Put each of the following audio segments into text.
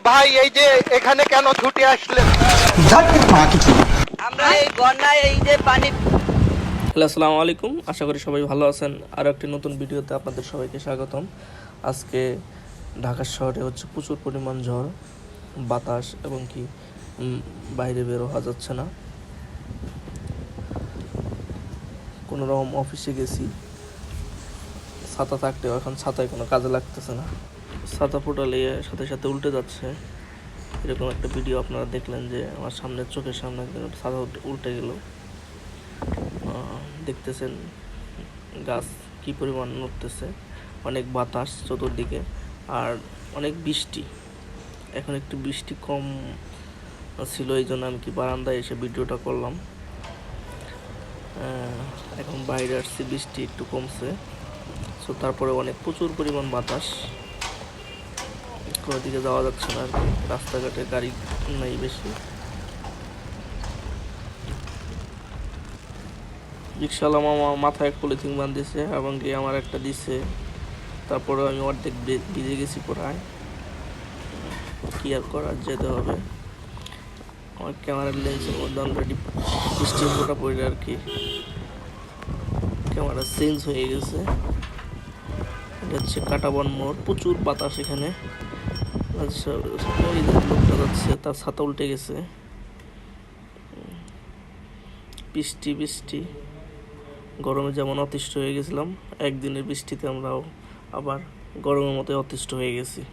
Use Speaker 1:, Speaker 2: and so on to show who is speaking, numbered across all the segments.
Speaker 1: ভাই এই যে এখানে কেন ছুটে আসলেন?
Speaker 2: আমরা এই বন্যায় এই যে পানি।
Speaker 3: হ্যালো, আসসালামু আলাইকুম। আশা করি সবাই ভালো আছেন। আরও একটি নতুন ভিডিওতে আপনাদের সবাইকে স্বাগতম। আজকে ঢাকা শহরে হচ্ছে প্রচুর পরিমাণ ঝড় বাতাস এবং কি বাইরে বের হওয়া যাচ্ছে না। কোনো রকম অফিসে গেছি, ছাতা থাকলেও এখন ছাতায় কোনো কাজে লাগতেছে না। ছাতা ফোটালে সাথে সাথে উল্টে যাচ্ছে। এরকম একটা ভিডিও আপনারা দেখলেন যে আমার সামনে চোখের সামনে একদম ছাতা উল্টে গেল। দেখতেছেন গাছ কি পরিমাণ নড়তেছে, অনেক বাতাস চতুর্দিকে আর অনেক বৃষ্টি। এখন একটু বৃষ্টি কম ছিল, এই জন্য আমি কি বারান্দায় এসে ভিডিওটা করলাম। এখন বাইরে আসছি, বৃষ্টি একটু কমছে। সো তারপরে অনেক প্রচুর পরিমাণ বাতাস, কোনো দিকে যাওয়া যাচ্ছে না আর কি। রাস্তাঘাটে গাড়ি নাই বেশি। রিক্সাওয়ালা মামা মাথায় এক পলিথিন বাঁধিয়েছে এবং কি আমার একটা দিছে। তারপরে আমি অর্ধেক ভিজে গেছি প্রায়। কি আর করার, যেতে হবে। আমার ক্যামেরার লেন্সের মধ্যে অলরেডি বৃষ্টির ফোঁটা পড়ে আর কি ক্যামেরা চেঞ্জ হয়ে গেছে। এটা হচ্ছে কাটাবন মোড়, প্রচুর বাতাস এখানে। লোকটা যাচ্ছে, তার ছাতা উল্টে গেছে। বৃষ্টি বৃষ্টি, গরমে যেমন অতিষ্ঠ হয়ে গেছিলাম, একদিনের বৃষ্টিতে আমরাও আবার গরমের মতো অতিষ্ঠ হয়ে গেছি।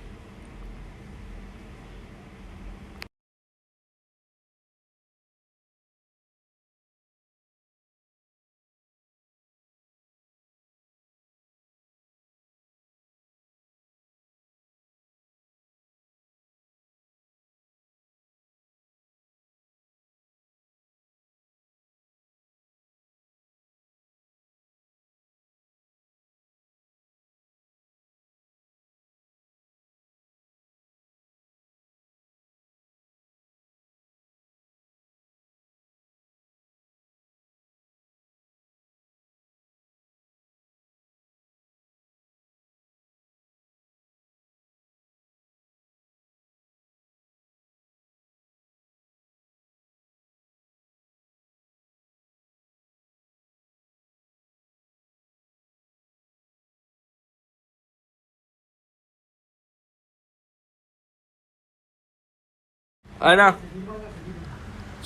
Speaker 3: না,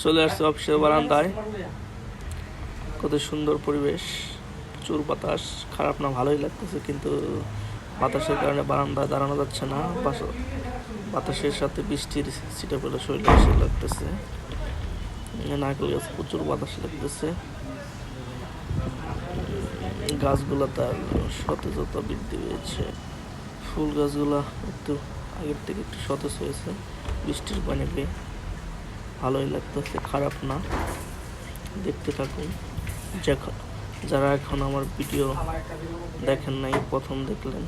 Speaker 3: চলে আসছে অফিসের বারান্দায়। কত সুন্দর পরিবেশ, প্রচুর বাতাস। খারাপ না, ভালোই লাগতেছে, কিন্তু বাতাসের কারণে বারান্দায় দাঁড়ানো যাচ্ছে না। বাতাসের সাথে বৃষ্টির ছিটে পড়ে শরীরে এসে লাগতেছে। নারকেল গাছ, প্রচুর বাতাস লাগতেছে। গাছগুলো তার সতেজতা বৃদ্ধি পেয়েছে। ফুল গাছগুলা একটু আগের থেকে একটু সতেজ হয়েছে বৃষ্টির পানি পেয়ে। ভালোই লাগতেছে, খারাপ না। দেখতে থাকুন। যারা এখন আমার ভিডিও দেখেন নাই, প্রথম দেখলেন,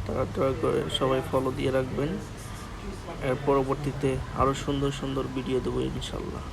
Speaker 3: তারা দয়া করে সবাই ফলো দিয়ে রাখবেন। এর পরবর্তীতে আরও সুন্দর সুন্দর ভিডিও দেবো ইনশাল্লাহ।